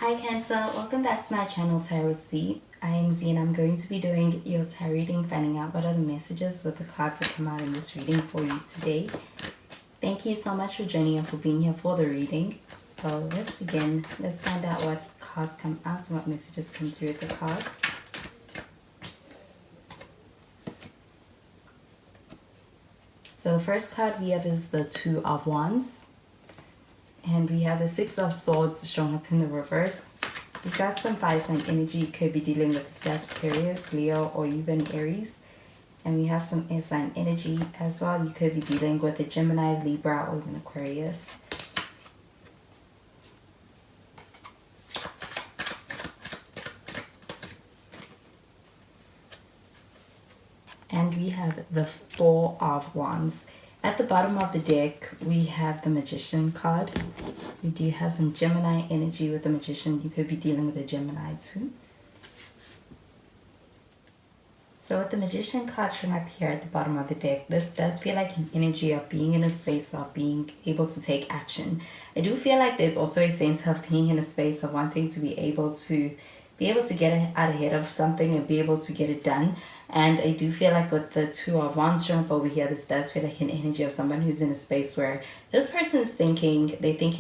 Hi Cancer, welcome back to my channel Tarot Z. I am Z and I'm going to be doing your tarot reading, finding out what are the messages with the cards that come out in this reading for you today. Thank you so much for joining and for being here for the reading. So let's begin. Let's find out what cards come out and what messages come through with the cards. So the first card we have is the Two of Wands. And we have the Six of Swords showing up in the reverse. We've got some fire sign energy. Could be dealing with Sagittarius, Leo, or even Aries. And we have some air sign energy as well. You could be dealing with a Gemini, Libra, or even Aquarius. And we have the Four of Wands. At the bottom of the deck, we have the Magician card. We do have some Gemini energy with the Magician. You could be dealing with a Gemini too. So with the Magician card showing up here at the bottom of the deck, this does feel like an energy of being in a space of being able to take action. I do feel like there's also a sense of being in a space of wanting to be able to get out ahead of something and be able to get it done. And I do feel like with the Two of Wands showing up over here, this does feel like an energy of someone who's in a space where this person is thinking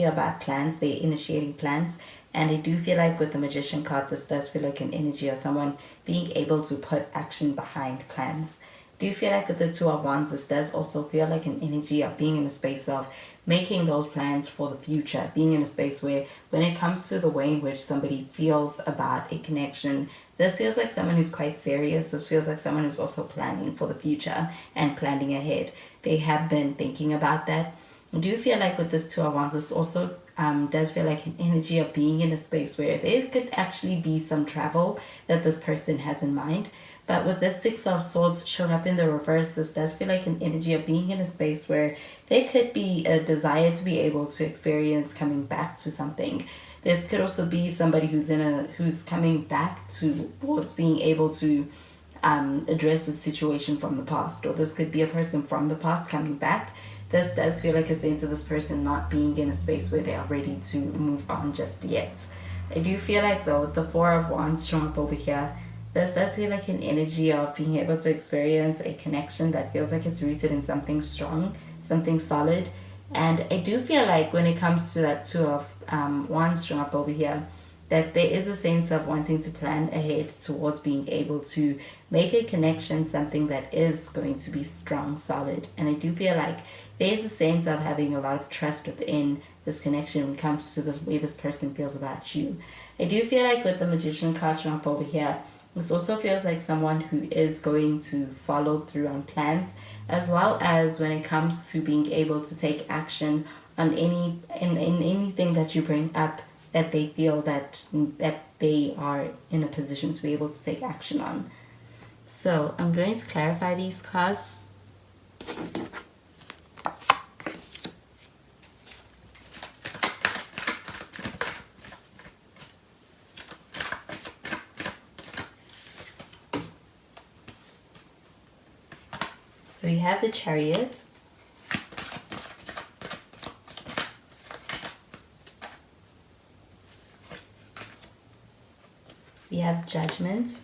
about plans, they're initiating plans. And I do feel like with the Magician card, this does feel like an energy of someone being able to put action behind plans. I do feel like with the Two of Wands, this does also feel like an energy of being in a space of making those plans for the future, being in a space where when it comes to the way in which somebody feels about a connection, this feels like someone who's quite serious. This feels like someone who's also planning for the future and planning ahead. They have been thinking about that. I do feel like with this Two of Wands, this also does feel like an energy of being in a space where there could actually be some travel that this person has in mind. But with this Six of Swords showing up in the reverse, this does feel like an energy of being in a space where there could be a desire to be able to experience coming back to something. This could also be somebody who's coming back towards being able to address a situation from the past, or this could be a person from the past coming back. This does feel like a sense of this person not being in a space where they are ready to move on just yet. I do feel like though, with the Four of Wands showing up over here, this does feel like an energy of being able to experience a connection that feels like it's rooted in something strong, something solid. And I do feel like when it comes to that Two of Wands showing up over here, that there is a sense of wanting to plan ahead towards being able to make a connection, something that is going to be strong, solid. And I do feel like there's a sense of having a lot of trust within this connection when it comes to this way this person feels about you. I do feel like with the Magician card showing up over here, this also feels like someone who is going to follow through on plans, as well as when it comes to being able to take action on anything that you bring up that they feel that they are in a position to be able to take action on. So I'm going to clarify these cards. So we have the Chariot. We have Judgment.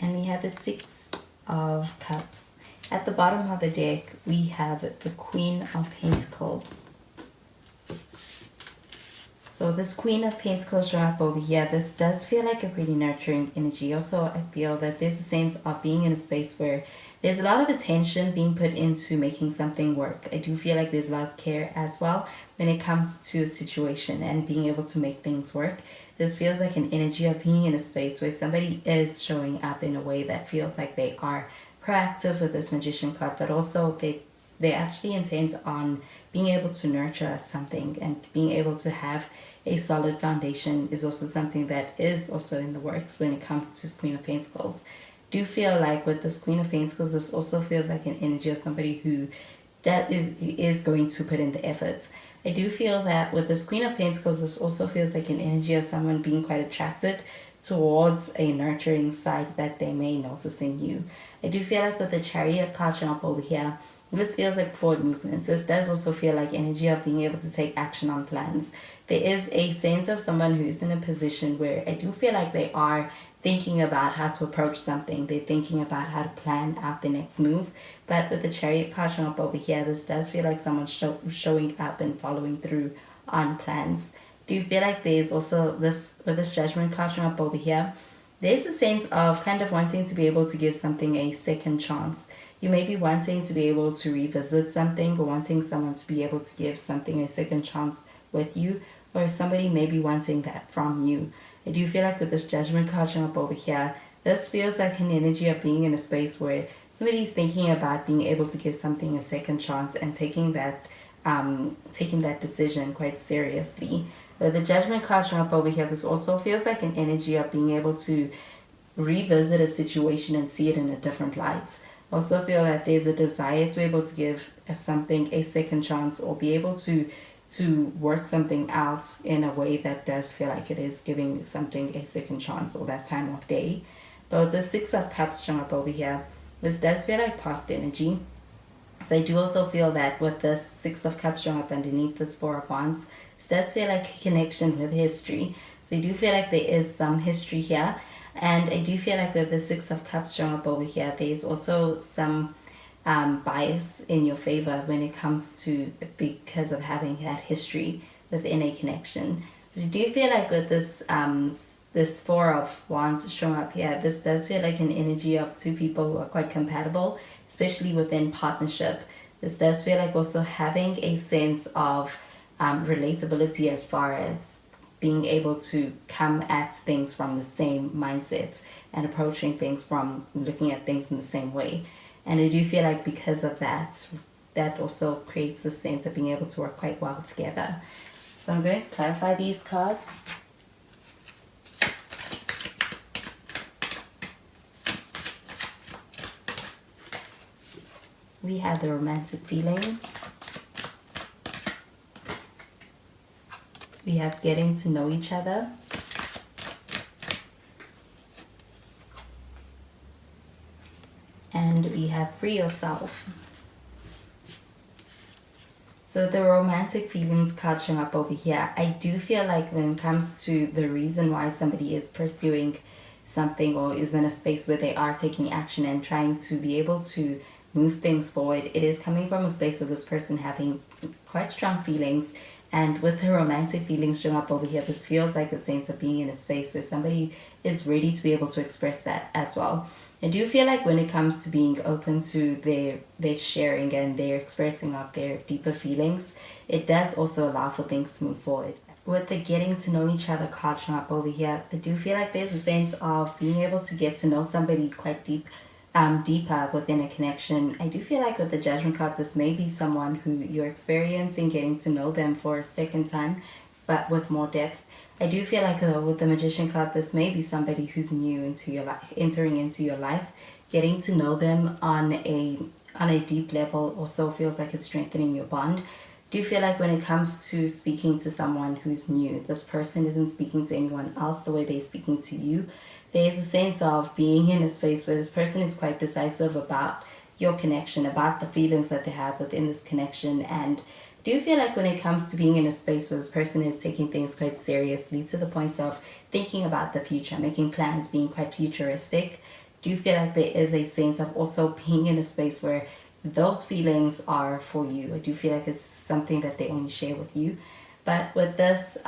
And we have the Six of Cups. At the bottom of the deck, we have the Queen of Pentacles. So this Queen of Pentacles showing up over here, this does feel like a pretty nurturing energy. Also, I feel that there's a sense of being in a space where there's a lot of attention being put into making something work. I do feel like there's a lot of care as well when it comes to a situation and being able to make things work. This feels like an energy of being in a space where somebody is showing up in a way that feels like they are proactive with this Magician card, but also they actually intend on being able to nurture something, and being able to have a solid foundation is also something that is also in the works when it comes to Queen of Pentacles. Do feel like with this Queen of Pentacles, this also feels like an energy of somebody who that is going to put in the effort. I do feel that with this Queen of Pentacles, this also feels like an energy of someone being quite attracted towards a nurturing side that they may notice in you. I do feel like with the Chariot card showing up over here, this feels like forward movements. This does also feel like energy of being able to take action on plans. There is a sense of someone who's in a position where I do feel like they are thinking about how to approach something. They're thinking about how to plan out the next move. But with the Chariot card showing up over here, this does feel like someone's showing up and following through on plans. Do you feel like there's also this, with this Judgment card showing up over here, there's a sense of kind of wanting to be able to give something a second chance. You may be wanting to be able to revisit something, or wanting someone to be able to give something a second chance with you, or somebody may be wanting that from you. I do feel like with this Judgment card showing up over here, this feels like an energy of being in a space where somebody's thinking about being able to give something a second chance and taking that decision quite seriously. With the Judgment card showing up over here, this also feels like an energy of being able to revisit a situation and see it in a different light. Also feel that there's a desire to be able to give something a second chance, or be able to work something out in a way that does feel like it is giving something a second chance, or that time of day. But with the Six of Cups showing up over here, this does feel like past energy. So I do also feel that with this Six of Cups showing up underneath this Four of Wands, this does feel like a connection with history. So I do feel like there is some history here. And I do feel like with the Six of Cups showing up over here, there's also some bias in your favor when it comes to, because of having that history within a connection. But I do feel like with this this Four of Wands showing up here, this does feel like an energy of two people who are quite compatible, especially within partnership. This does feel like also having a sense of relatability, as far as being able to come at things from the same mindset and approaching things from looking at things in the same way. And I do feel like because of that, that also creates a sense of being able to work quite well together. So I'm going to clarify these cards. We have the romantic feelings. We have getting to know each other. And we have free yourself. So the romantic feelings card showing up over here, I do feel like when it comes to the reason why somebody is pursuing something, or is in a space where they are taking action and trying to be able to move things forward, it is coming from a space of this person having quite strong feelings. And with the romantic feelings showing up over here, this feels like a sense of being in a space where somebody is ready to be able to express that as well. I do feel like when it comes to being open to their sharing and their expressing of their deeper feelings, it does also allow for things to move forward. With the getting to know each other card showing up over here, I do feel like there's a sense of being able to get to know somebody quite deeper within a connection. I do feel like with the Judgment card, this may be someone who you're experiencing getting to know them for a second time, but with more depth. I do feel like with the Magician card, this may be somebody who's new into your life, entering into your life. Getting to know them on a deep level also feels like it's strengthening your bond. Do you feel like when it comes to speaking to someone who's new, this person isn't speaking to anyone else the way they're speaking to you? There's a sense of being in a space where this person is quite decisive about your connection, about the feelings that they have within this connection. And do you feel like when it comes to being in a space where this person is taking things quite seriously, to the point of thinking about the future, making plans, being quite futuristic, do you feel like there is a sense of also being in a space where those feelings are for you? I do feel like it's something that they only share with you. But with this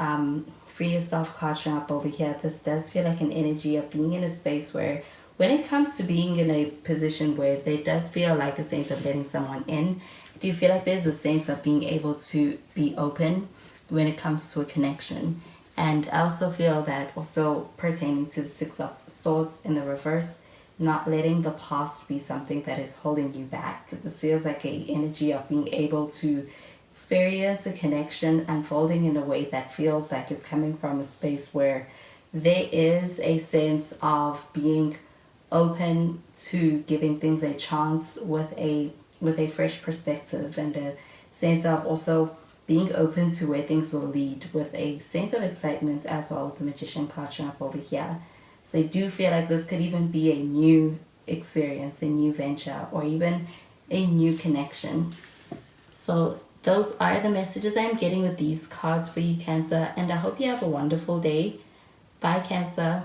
free yourself card showing up over here, this does feel like an energy of being in a space where when it comes to being in a position where there does feel like a sense of letting someone in, do you feel like there's a sense of being able to be open when it comes to a connection? And I also feel that also pertaining to the Six of Swords in the reverse, not letting the past be something that is holding you back. This feels like a energy of being able to experience a connection unfolding in a way that feels like it's coming from a space where there is a sense of being open to giving things a chance with a fresh perspective, and a sense of also being open to where things will lead with a sense of excitement as well with the Magician card showing up over here. So I do feel like this could even be a new experience, a new venture, or even a new connection. So those are the messages I'm getting with these cards for you, Cancer, and I hope you have a wonderful day. Bye, Cancer.